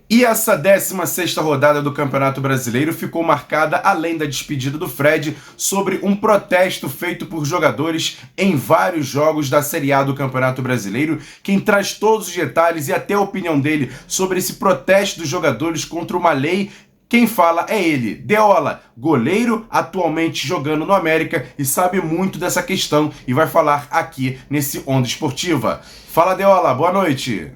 E essa 16ª rodada do Campeonato Brasileiro ficou marcada, além da despedida do Fred, sobre um protesto feito por jogadores em vários jogos da Série A do Campeonato Brasileiro. Quem traz todos os detalhes e até a opinião dele sobre esse protesto dos jogadores contra uma lei, quem fala é ele, Deola, goleiro, atualmente jogando no América e sabe muito dessa questão e vai falar aqui nesse Onda Esportiva. Fala, Deola, boa noite.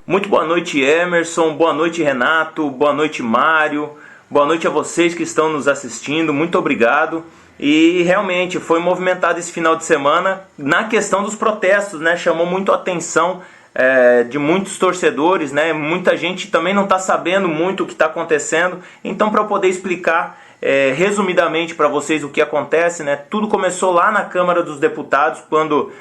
Muito boa noite, Emerson, boa noite, Renato, boa noite, Mário, boa noite a vocês que estão nos assistindo, muito obrigado. E realmente foi movimentado esse final de semana na questão dos protestos, né? Chamou muito a atenção de muitos torcedores, né? Muita gente também não está sabendo muito o que está acontecendo. Então, para eu poder explicar resumidamente para vocês o que acontece, né? Tudo começou lá na Câmara dos Deputados, quando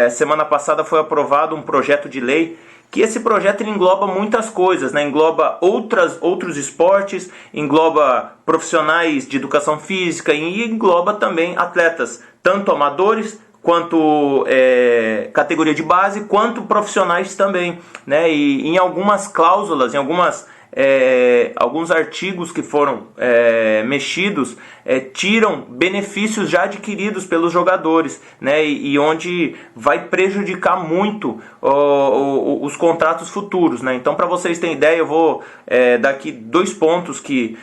semana passada foi aprovado um projeto de lei, que esse projeto ele engloba muitas coisas, né? Engloba outros esportes, engloba profissionais de educação física e engloba também atletas, tanto amadores quanto categoria de base, quanto profissionais também, né? E em algumas cláusulas, em alguns artigos que foram mexidos, tiram benefícios já adquiridos pelos jogadores, né? E onde vai prejudicar muito os contratos futuros, né? Então, para vocês terem ideia, eu vou dar aqui 2 pontos que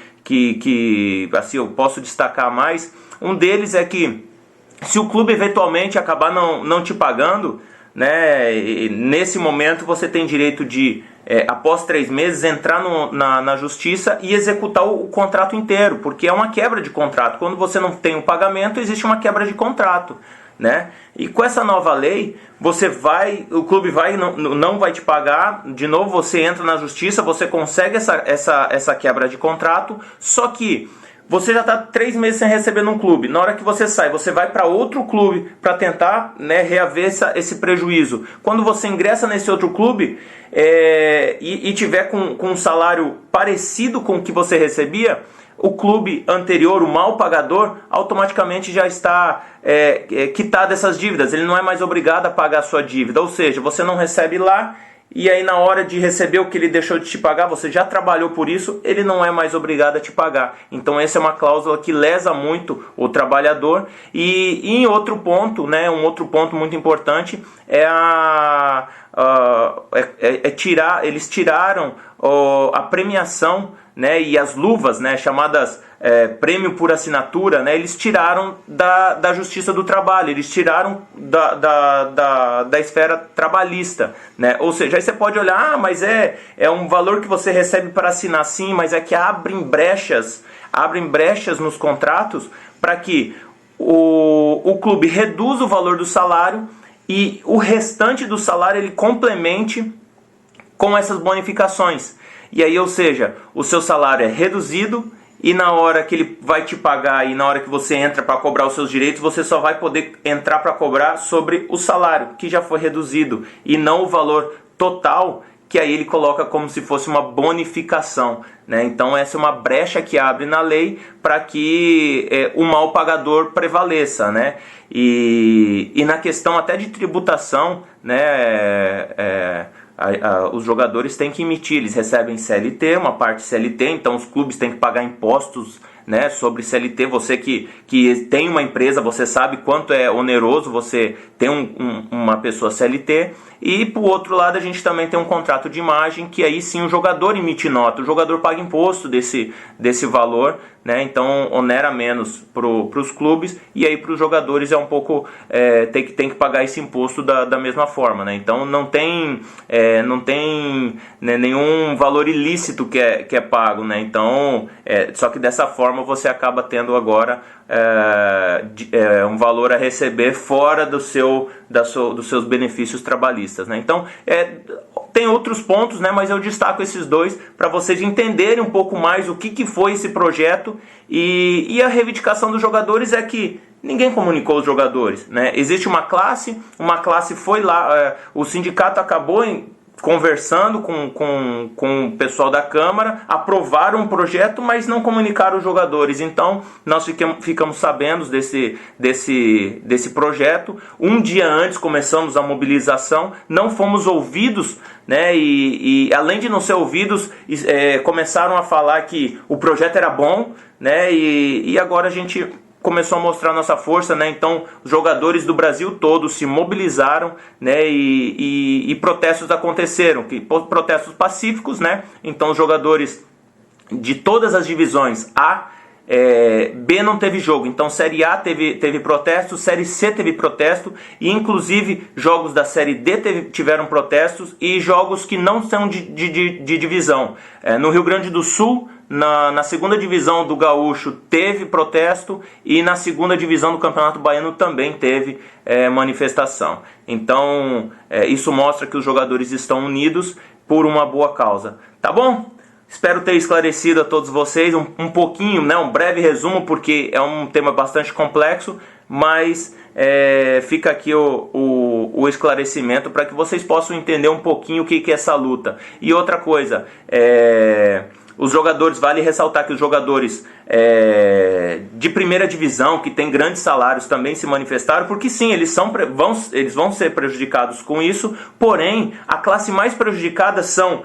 assim, eu posso destacar mais. Um deles é que se o clube eventualmente acabar não te pagando, né, nesse momento você tem direito de, após 3 meses, entrar na justiça e executar o contrato inteiro, porque é uma quebra de contrato. Quando você não tem o pagamento, existe uma quebra de contrato, né? E com essa nova lei, o clube não vai te pagar, de novo você entra na justiça, você consegue essa quebra de contrato, só que você já está 3 meses sem receber num clube. Na hora que você sai, você vai para outro clube para tentar, né, reaver esse prejuízo. Quando você ingressa nesse outro clube e tiver com um salário parecido com o que você recebia, o clube anterior, o mal pagador, automaticamente já está quitado essas dívidas. Ele não é mais obrigado a pagar a sua dívida. Ou seja, você não recebe lá, e aí na hora de receber o que ele deixou de te pagar, você já trabalhou por isso, ele não é mais obrigado a te pagar. Então essa é uma cláusula que lesa muito o trabalhador. E em outro ponto, né, um outro ponto muito importante eles tiraram a premiação, né, e as luvas, né, chamadas prêmio por assinatura, né, eles tiraram da Justiça do Trabalho, eles tiraram da esfera trabalhista, né? Ou seja, aí você pode olhar, mas é um valor que você recebe para assinar, sim, mas é que abrem brechas nos contratos para que o clube reduza o valor do salário e o restante do salário ele complemente com essas bonificações. E aí, ou seja, o seu salário é reduzido e na hora que ele vai te pagar e na hora que você entra para cobrar os seus direitos, você só vai poder entrar para cobrar sobre o salário, que já foi reduzido, e não o valor total, que aí ele coloca como se fosse uma bonificação, né? Então essa é uma brecha que abre na lei para que o mal pagador prevaleça, né? E na questão até de tributação, né? Os jogadores têm que emitir, eles recebem CLT, uma parte CLT, então os clubes têm que pagar impostos, né, sobre CLT. Você que tem uma empresa, você sabe quanto é oneroso você ter uma pessoa CLT. E por outro lado a gente também tem um contrato de imagem, que aí sim o jogador emite nota, o jogador paga imposto desse valor, né? Então onera menos para os clubes, e aí para os jogadores é um pouco tem que pagar esse imposto da mesma forma, né? Então não tem né, nenhum valor ilícito que é pago, né? Então só que dessa forma você acaba tendo agora um valor a receber fora dos seus benefícios trabalhistas, né? Então tem outros pontos, né, mas eu destaco esses 2 para vocês entenderem um pouco mais o que foi esse projeto. E a reivindicação dos jogadores é que ninguém comunicou os jogadores, né? Existe uma classe foi lá, o sindicato acabou conversando com o pessoal da Câmara, aprovaram um projeto, mas não comunicaram os jogadores. Então, nós ficamos sabendo desse projeto. Um dia antes começamos a mobilização, não fomos ouvidos, né? E além de não ser ouvidos, começaram a falar que o projeto era bom, né? E agora a gente começou a mostrar nossa força, né? Então, os jogadores do Brasil todo se mobilizaram, né? E protestos aconteceram, protestos pacíficos, né? Então, os jogadores de todas as divisões A, B não teve jogo, então Série A teve protesto, Série C teve protesto, e inclusive jogos da Série D tiveram protestos, e jogos que não são de divisão. No Rio Grande do Sul, na segunda divisão do Gaúcho teve protesto, e na segunda divisão do Campeonato Baiano também teve manifestação. Então isso mostra que os jogadores estão unidos por uma boa causa, tá bom? Espero ter esclarecido a todos vocês um pouquinho, né, um breve resumo, porque é um tema bastante complexo, mas fica aqui o esclarecimento para que vocês possam entender um pouquinho o que é essa luta. E outra coisa, os jogadores, vale ressaltar que os jogadores de primeira divisão, que tem grandes salários, também se manifestaram, porque sim, eles vão ser prejudicados com isso, porém, a classe mais prejudicada são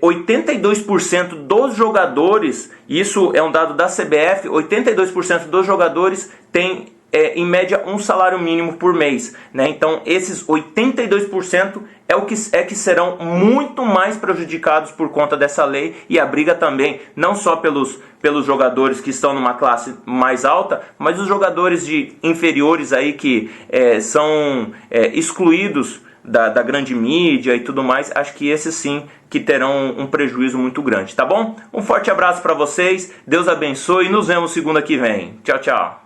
82% dos jogadores, isso é um dado da CBF, 82% dos jogadores têm em média um salário mínimo por mês, né? Então esses 82% que serão muito mais prejudicados por conta dessa lei, e a briga também não só pelos jogadores que estão numa classe mais alta, mas os jogadores de inferiores aí que são excluídos da grande mídia e tudo mais. Acho que esses sim que terão um prejuízo muito grande, tá bom? Um forte abraço para vocês, Deus abençoe e nos vemos segunda que vem. Tchau, tchau.